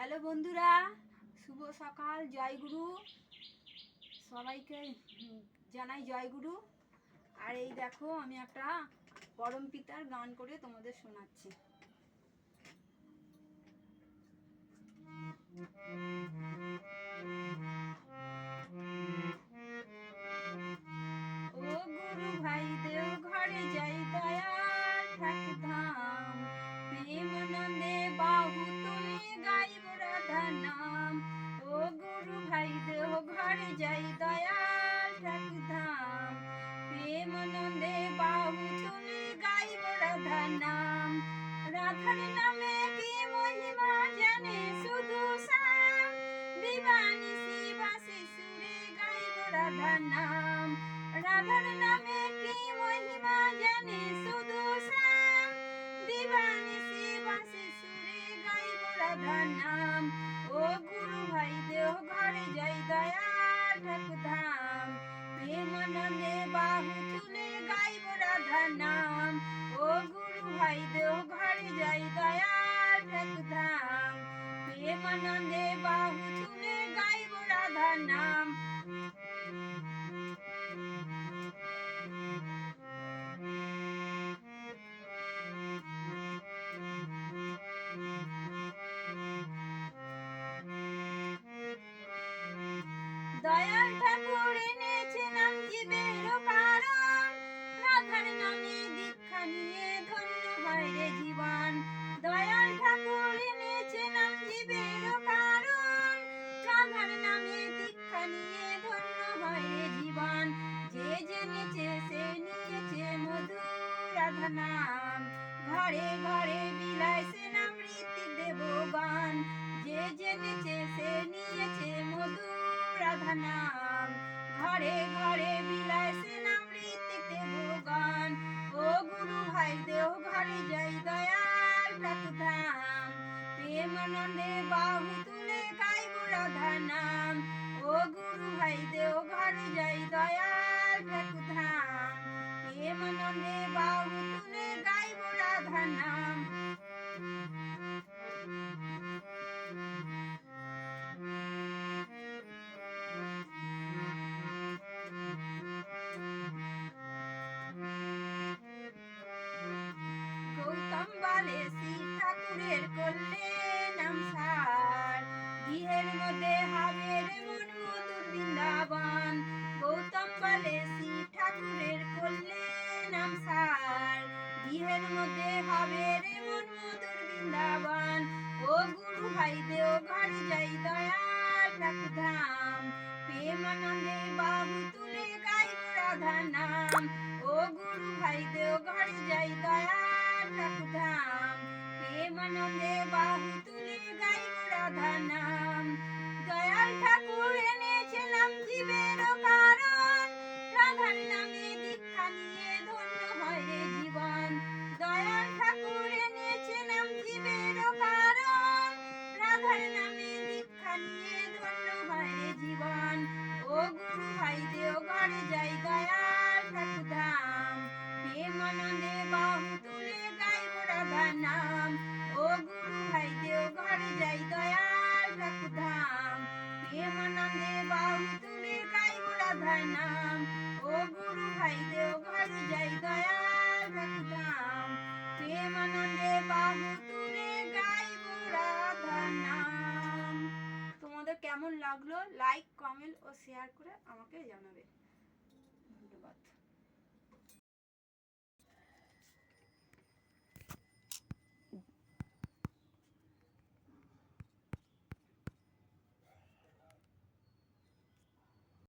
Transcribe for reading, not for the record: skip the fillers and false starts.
Hello বন্ধুরা, শুভ সকাল। জয়গুরু, সবাইকে জানাই জয়গুরু। আর এই দেখো, আমি একটা পরম পিতার গান করে তোমাদের শোনাচ্ছি। ও গুরু ভাই দেও ঘরে যাই, দয়াল ঠাকুরধাম, প্রেম নন্দে বাহু তুলে গাইব রাধা নাম। ও গুরু ভাই দেও ঘরে যাই, দয়াল ঠাকুরধাম, প্রেম নন্দে বাহু তুলে গাইব রাধা নাম। রাধার নামে কি মহিমা জানে শুধু শ্যাম, দিবানিশি বাসে সুরে গাইব রাধা নাম। রাধার নামে কি মহিমা জানে শুধু শ্যাম, দিবানিশি বাসে সুরে গাইব রাধা নাম। ও গুরু ভাই দেও ঘরে যাই, দয়াল ঠাকুরধাম, প্রেমানন্দে বাহু তুলে গাইব রাধা নাম। ও গুরু ভাই দেও ঘরে যাই, দয়াল ঠাকুরধাম, প্রেমানন্দে বাহু তুলে গাইব রাধা নাম। দয়াল ঠাকুর এনেছে নাম জীবের কারণ, রাধার নামে দীক্ষা নিয়ে ধন্য হয় রে জীবন। দয়াল ঠাকুর এনেছে নাম জীবের কারণ, রাধার নামে দীক্ষা নিয়ে ধন্য হয় রে জীবন। যে জেনেছে সে নিয়েছে মধু রাধা নাম, ঘরে ঘরে বিলায় সে নাম ঋত্বিক দেবগান। যে জেনেছে সে নিয়েছে মধু রাধা নাম, ঘরে ঘরে বিলায় সে নাম ঋত্বিক দেবগান। ও গুরু ভাই দেও ঘরে যাই, দয়াল ঠাকুরধাম, প্রেমানন্দে বাহু তুলে গাইব রাধা নাম। ও গুরু ভাই দেও ঘরে যাই, দয়াল ঠাকুরধাম, প্রেমানন্দে বাহু তুলে গাইব রাধা নাম। গৌতম বলে শ্রী ঠাকুরের করলে নাম সার, গৃহের মধ্যে হবে রে মন মধুর বৃন্দাবন। গৌতম বলে শ্রী ঠাকুরের করলে নাম সার, গৃহের মধ্যে হবে রে মন মধুর বৃন্দাবন। ও গুরু ভাই দেও ঘরে যাই, দয়াল ঠাকুরধাম, প্রেমানন্দে বাহু তুলে গাইব রাধা নাম। ও গুরু ভাই দেও ঘরে যাই, দয়াল ঠাকুরধাম, প্রেমানন্দে বাহু তুলে গাইব রাধা নাম। দয়াল ঠাকুর এনেছে নাম জীবের কারণ, রাধার নামে দীক্ষা নিয়ে ধন্য হয় রে জীবন। দয়াল ঠাকুর এনেছে নাম জীবের কারণ, রাধার নামে দীক্ষা নিয়ে ধন্য হয় রে জীবন। ও গুরু ভাই দেও ঘরে যাই, দয়াল ঠাকুরধাম, প্রেমানন্দে বাহু তুলে গাইব রাধা নাম। ও গুরু ভাই দেও ঘরে যাই, দয়াল ঠাকুরধাম, প্রেমানন্দে বাহু তুলে গাইব রাধা নাম। ও গুরু ভাই দেও ঘরে যাই, দয়াল ঠাকুরধাম, প্রেমানন্দে বাহু তুলে গাইব রাধা নাম। তোমাদের কেমন লাগলো লাইক, কমেন্ট ও শেয়ার করে আমাকে জানাবে। ধন্যবাদ।